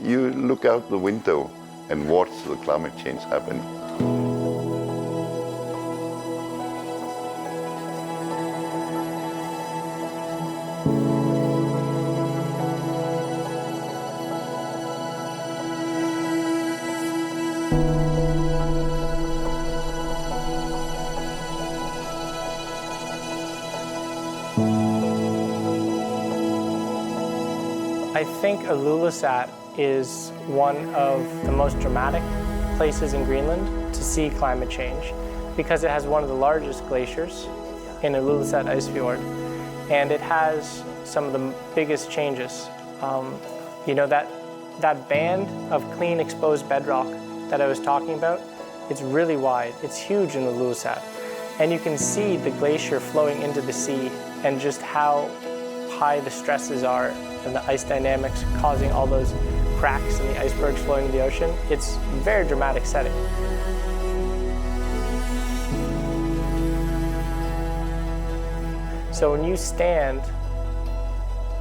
You look out the window and watch the climate change happen. I think Ilulissat is one of the most dramatic places in Greenland to see climate change because it has one of the largest glaciers in Ilulissat Ice Fjord, and it has some of the biggest changes. That band of clean exposed bedrock that I was talking about, it's really wide. It's huge in Ilulissat, and you can see the glacier flowing into the sea and just how high the stresses are and the ice dynamics causing all those cracks in the icebergs flowing into the ocean. It's a very dramatic setting. So when you stand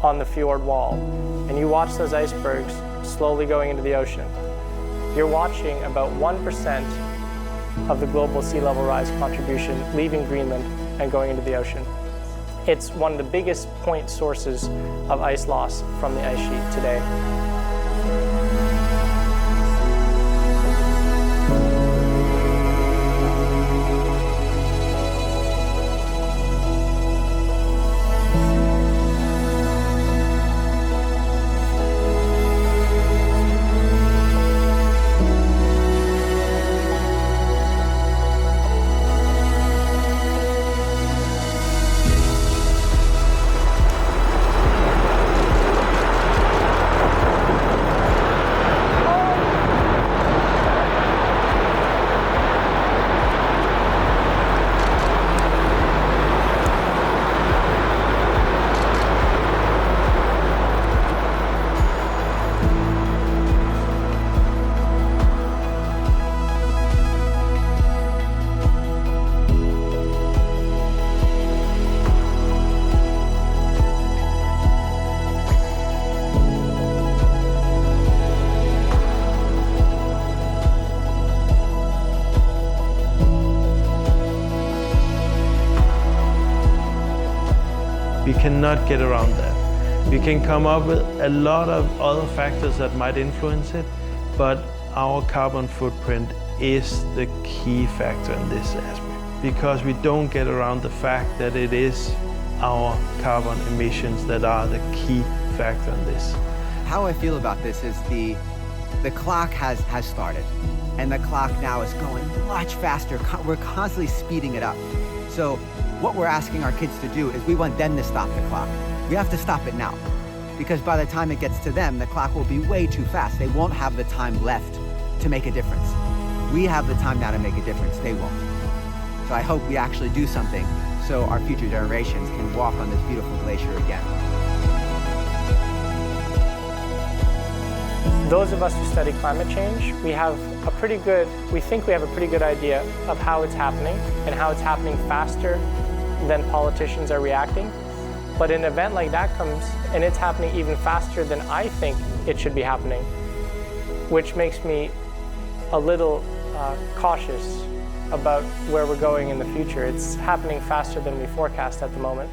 on the fjord wall and you watch those icebergs slowly going into the ocean, you're watching about 1% of the global sea level rise contribution leaving Greenland and going into the ocean. It's one of the biggest point sources of ice loss from the ice sheet today. We cannot get around that. We can come up with a lot of other factors that might influence it, but our carbon footprint is the key factor in this aspect, because we don't get around the fact that it is our carbon emissions that are the key factor in this. How I feel about this is the clock has started, and the clock now is going much faster. We're constantly speeding it up. So what we're asking our kids to do is we want them to stop the clock. We have to stop it now, because by the time it gets to them, the clock will be way too fast. They won't have the time left to make a difference. We have the time now to make a difference. They won't. So I hope we actually do something so our future generations can walk on this beautiful glacier again. Those of us who study climate change, we think we have a pretty good idea of how it's happening and how it's happening faster than politicians are reacting. But an event like that comes and it's happening even faster than I think it should be happening, which makes me a little cautious about where we're going in the future. It's happening faster than we forecast at the moment.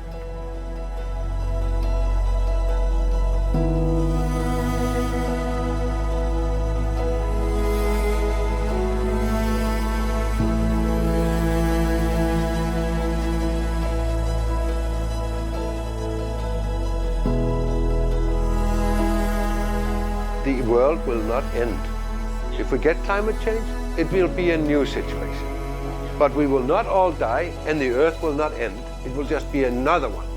The world will not end. If we get climate change, it will be a new situation. But we will not all die, and the Earth will not end. It will just be another one.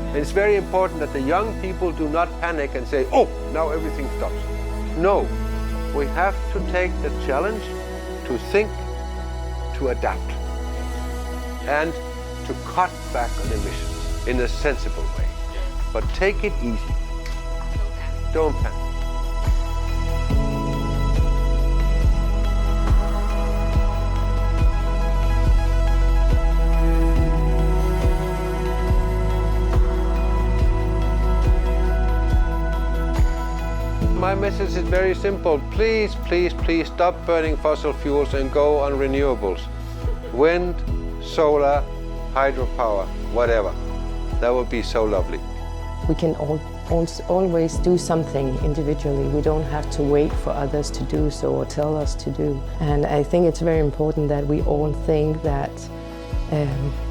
And it's very important that the young people do not panic and say, oh, now everything stops. No, we have to take the challenge to think, to adapt, and to cut back on emissions in a sensible way. But take it easy. Don't panic. my message is very simple. Please, please, please stop burning fossil fuels and go on renewables. Wind, solar, hydropower, whatever. That would be so lovely. We can always do something individually. We don't have to wait for others to do so or tell us to do. And I think it's very important that we all think that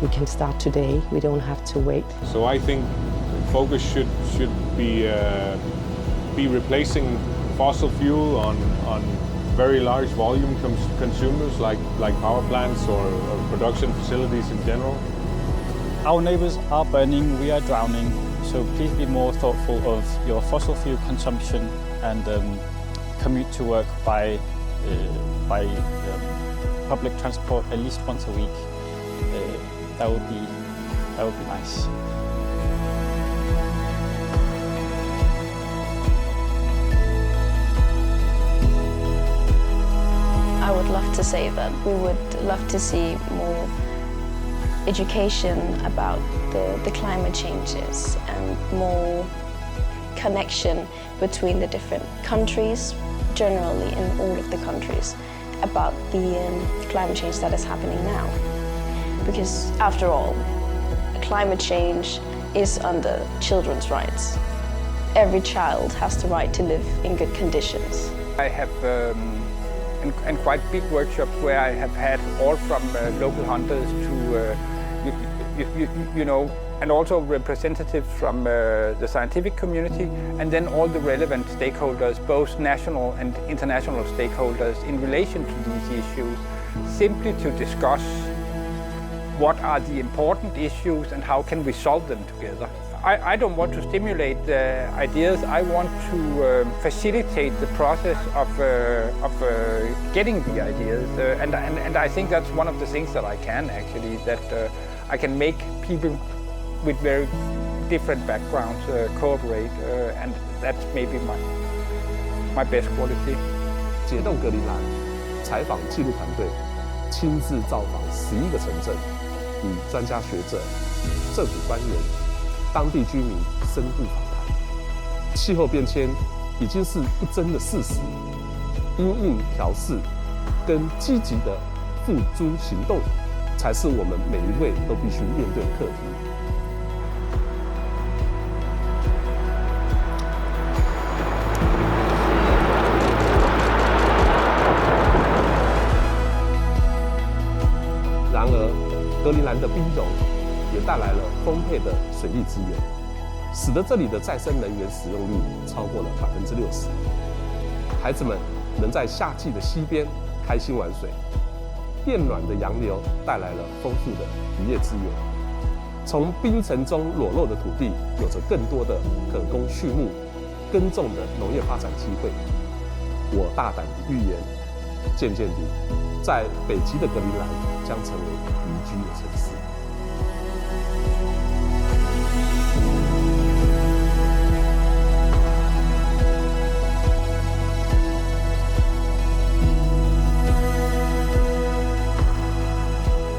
we can start today. We don't have to wait. So I think focus should be replacing fossil fuel on very large volume consumers like power plants or production facilities in general. Our neighbors are burning, we are drowning, so please be more thoughtful of your fossil fuel consumption and commute to work by public transport at least once a week. That would be nice. I would love to say that we would love to see more education about the climate changes and more connection between the different countries, generally in all of the countries, about the climate change that is happening now. Because after all, climate change is under children's rights. Every child has the right to live in good conditions. I have and quite big workshops where I have had all from local hunters to you know, and also representatives from the scientific community, and then all the relevant stakeholders, both national and international stakeholders, in relation to these issues, simply to discuss what are the important issues and how can we solve them together. I don't want to stimulate ideas. I want to facilitate the process of getting the ideas, and I think that's one of the things that I can actually, that I can make people with very different backgrounds cooperate, and that's maybe my best quality. 解冻格陵兰采访纪录团队亲自造访11个城镇，与专家学者、政府官员、当地居民深度访谈。气候变迁已经是不争的事实，因应调适跟积极的付诸行动，才是我们每一位都必须面对的课题。然而，格陵兰的冰融也带来了丰沛的水利资源，使得这里的再生能源使用率超过了60%。孩子们能在夏季的溪边开心玩水，变暖的洋流带来了丰富的渔业资源。从冰层中裸露的土地，有着更多的可供畜牧、耕种的农业发展机会。我大胆地预言，渐渐地，在北极的格陵兰将成为宜居的城市。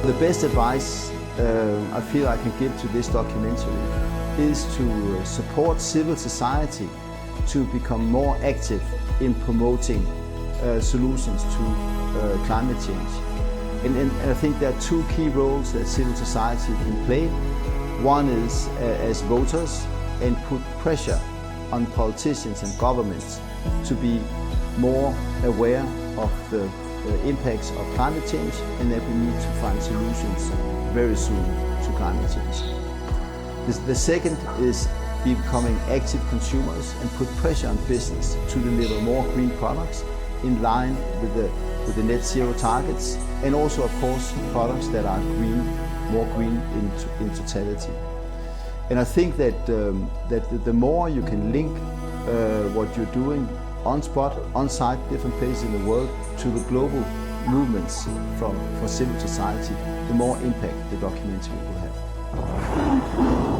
The best advice I feel I can give to this documentary is to support civil society to become more active in promoting solutions to climate change. And I think there are two key roles that civil society can play. One is as voters, and put pressure on politicians and governments to be more aware of the impacts of climate change, and that we need to find solutions very soon to climate change. The second is becoming active consumers and put pressure on business to deliver more green products in line with the net zero targets, and also of course products that are green, more green in totality. And I think that the more you can link what you're doing on spot, on site, different places in the world, to the global movements for civil society, the more impact the documentary will have.